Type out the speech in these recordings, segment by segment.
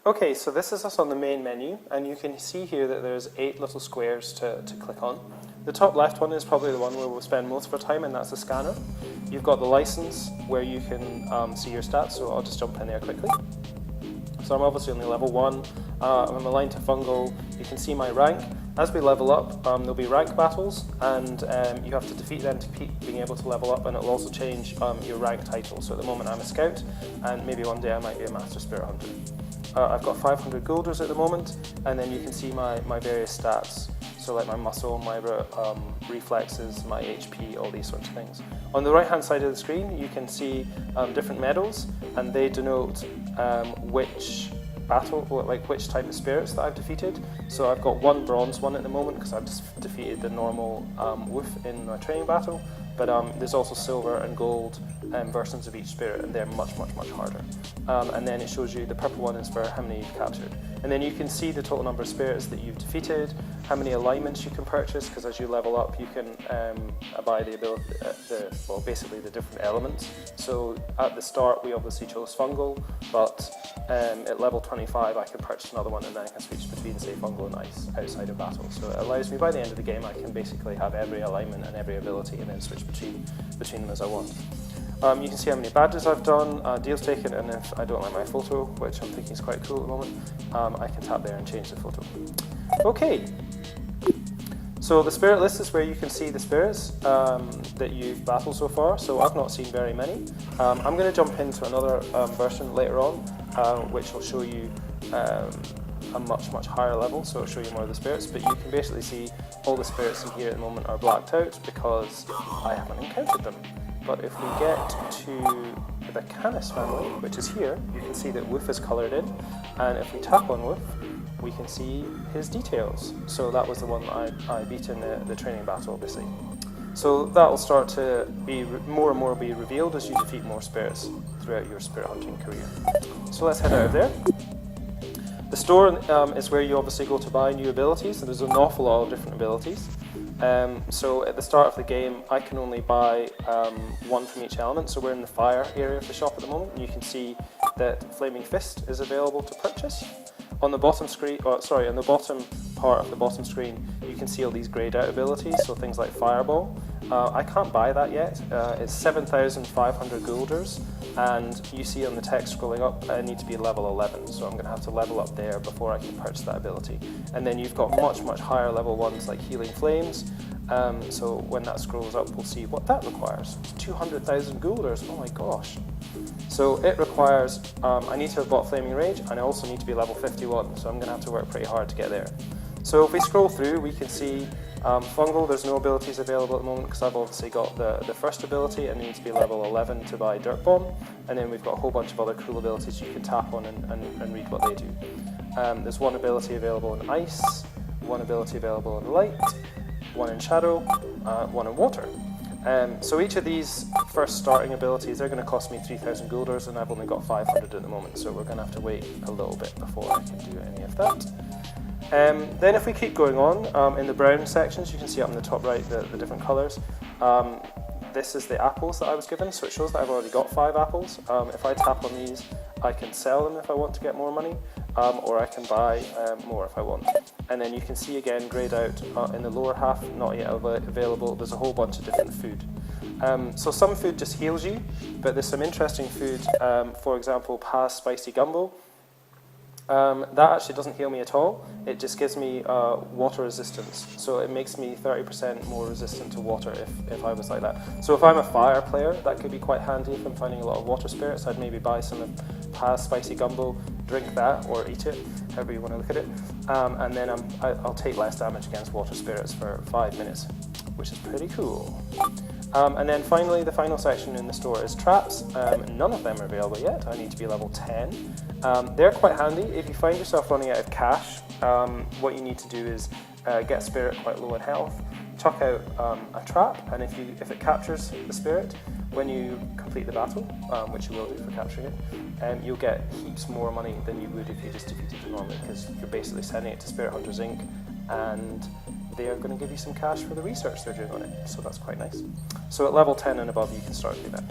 Okay, so this is us on the main menu, and you can see here that there's 8 little squares to click on. The top left one is probably the one where we'll spend most of our time, and that's the scanner. You've got the license where you can see your stats, so I'll just jump in there quickly. So I'm obviously only level 1, I'm aligned to fungal, you can see my rank. As we level up, there'll be rank battles, and you have to defeat them to keep being able to level up, and it'll also change your rank title. So at the moment I'm a scout, and maybe one day I might be a master spirit hunter. I've got 500 guilders at the moment, and then you can see my various stats. So like my muscle, my reflexes, my HP, all these sorts of things. On the right hand side of the screen you can see different medals, and they denote which battle, like which type of spirits that I've defeated. So I've got 1 bronze one at the moment because I've just defeated the normal wolf in my training battle. But there's also silver and gold versions of each spirit, and they're much harder. And then it shows you the purple one is for how many you've captured. And then you can see the total number of spirits that you've defeated, how many alignments you can purchase, because as you level up you can buy the ability, basically the different elements. So at the start we obviously chose fungal, but at level 25 I can purchase another one, and then I can switch between, say, fungal and ice outside of battle. So it allows me, by the end of the game, I can basically have every alignment and every ability and then switch between them as I want. You can see how many badges I've done, deals taken, and if I don't like my photo, which I'm thinking is quite cool at the moment, I can tap there and change the photo. Okay, so the spirit list is where you can see the spirits that you've battled so far. So I've not seen very many. I'm going to jump into another version later on, which will show you a much higher level, so it'll show you more of the spirits, but you can basically see all the spirits in here at the moment are blacked out because I haven't encountered them. But if we get to the Canis family, which is here, you can see that Woof is coloured in, and if we tap on Woof, we can see his details. So that was the one that I beat in the training battle, obviously. So that will start to be more and more be revealed as you defeat more spirits throughout your spirit hunting career. So let's head out of there. The store is where you obviously go to buy new abilities, and there's an awful lot of different abilities. So at the start of the game, I can only buy 1 from each element. So we're in the fire area of the shop at the moment, and you can see that Flaming Fist is available to purchase. On the bottom screen, on the bottom part of the bottom screen, you can see all these greyed out abilities, so things like Fireball. I can't buy that yet. It's 7,500 guilders, and you see on the text scrolling up, I need to be level 11, so I'm going to have to level up there before I can purchase that ability. And then you've got much higher level ones like Healing Flames, so when that scrolls up we'll see what that requires. 200,000 guilders, oh my gosh. So it requires, I need to have bought Flaming Rage, and I also need to be level 51, so I'm going to have to work pretty hard to get there. So if we scroll through, we can see fungal, there's no abilities available at the moment because I've obviously got the first ability, and you need to be level 11 to buy Dirt Bomb, and then we've got a whole bunch of other cool abilities you can tap on and read what they do. There's 1 ability available in Ice, 1 ability available in Light, 1 in Shadow, 1 in Water. So each of these first starting abilities, they're going to cost me 3,000 guilders, and I've only got 500 at the moment, so we're going to have to wait a little bit before I can do any of that. Then if we keep going on, in the brown sections, you can see up in the top right the different colours. This is the apples that I was given, so it shows that I've already got 5 apples. If I tap on these, I can sell them if I want to get more money, or I can buy more if I want. And then you can see again, greyed out in the lower half, not yet available, there's a whole bunch of different food. So some food just heals you, but there's some interesting food, for example, Paz Spicy Gumbo. That actually doesn't heal me at all, it just gives me water resistance, so it makes me 30% more resistant to water if I was like that. So if I'm a fire player, that could be quite handy. If I'm finding a lot of water spirits, I'd maybe buy some of Paz Spicy Gumbo, drink that, or eat it, however you want to look at it, and then I'll take less damage against water spirits for 5 minutes, which is pretty cool. And then finally, the final section in the store is traps. None of them are available yet. I need to be level 10. They're quite handy. If you find yourself running out of cash, what you need to do is get spirit quite low in health, chuck out a trap, and if it captures the spirit, when you complete the battle, which you will do for capturing it, you'll get heaps more money than you would if you just defeated it normally, because you're basically sending it to Spirit Hunters Inc. and they are going to give you some cash for the research they're doing on it, so that's quite nice. So at level 10 and above you can start doing that.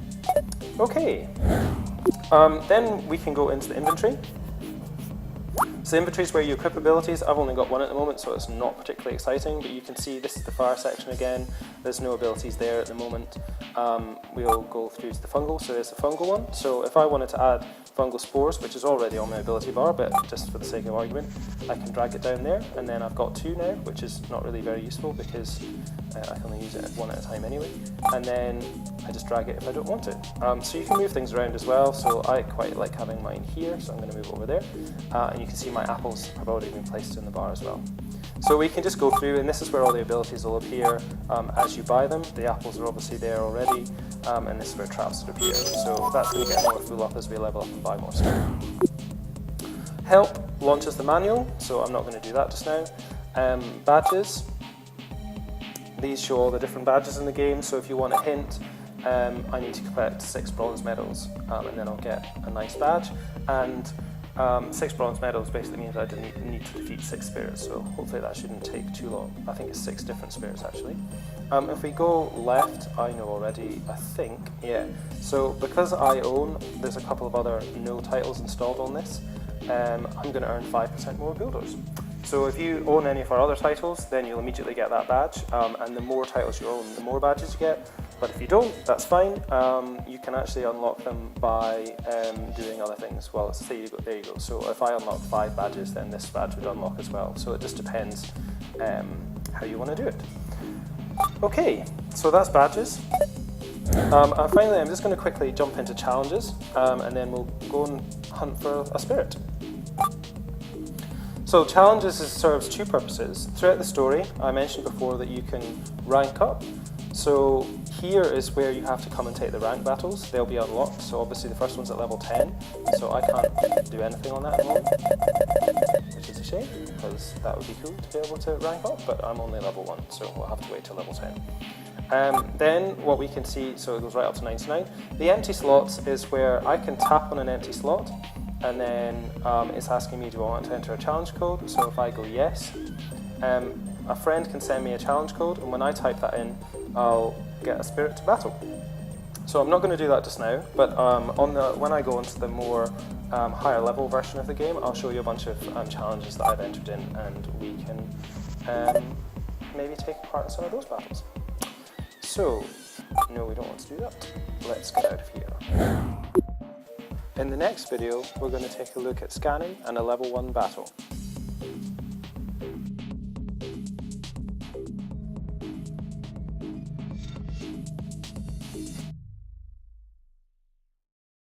Okay, then we can go into the inventory. So inventory is where you equip abilities. I've only got one at the moment, so it's not particularly exciting, but you can see this is the fire section again. There's no abilities there at the moment. We'll go through to the fungal, so there's the fungal one. So if I wanted to add fungal spores, which is already on my ability bar, but just for the sake of argument, I can drag it down there, and then I've got 2 now, which is not really very useful because I can only use it one at a time anyway. And then I just drag it if I don't want it. So you can move things around as well, so I quite like having mine here, so I'm going to move over there. And you can see my apples have already been placed in the bar as well. So we can just go through, and this is where all the abilities will appear as you buy them. The apples are obviously there already, and this is where traps will appear. So that's going to get more full up as we level up and buy more stuff. Help launches the manual, so I'm not going to do that just now. Badges. These show all the different badges in the game, so if you want a hint, I need to collect 6 bronze medals, and then I'll get a nice badge. And 6 bronze medals basically means I didn't need to defeat 6 spirits, so hopefully that shouldn't take too long. I think it's 6 different spirits actually. If we go left, I know already, I think, yeah. So because I own, there's a couple of other Nnooo titles installed on this, I'm going to earn 5% more builders. So if you own any of our other titles, then you'll immediately get that badge, and the more titles you own, the more badges you get. But if you don't, that's fine. You can actually unlock them by doing other things. Well, say you go, there you go. So if I unlock 5 badges, then this badge would unlock as well. So it just depends how you want to do it. Okay, so that's badges. And finally, I'm just going to quickly jump into challenges, and then we'll go and hunt for a spirit. So challenges serves 2 purposes. Throughout the story, I mentioned before that you can rank up. So here is where you have to come and take the rank battles. They'll be unlocked. So obviously the first one's at level 10, so I can't do anything on that at the moment, which is a shame because that would be cool to be able to rank up, but I'm only level 1, so we'll have to wait till level 10. Then what we can see, so it goes right up to 99. The empty slots is where I can tap on an empty slot, and then it's asking me, do I want to enter a challenge code? So if I go yes, a friend can send me a challenge code, and when I type that in, I'll get a spirit to battle. So I'm not going to do that just now, but when I go into the more higher level version of the game, I'll show you a bunch of challenges that I've entered in, and we can maybe take part in some of those battles. So, no, we don't want to do that. Let's get out of here. In the next video, we're going to take a look at scanning and a level 1 battle.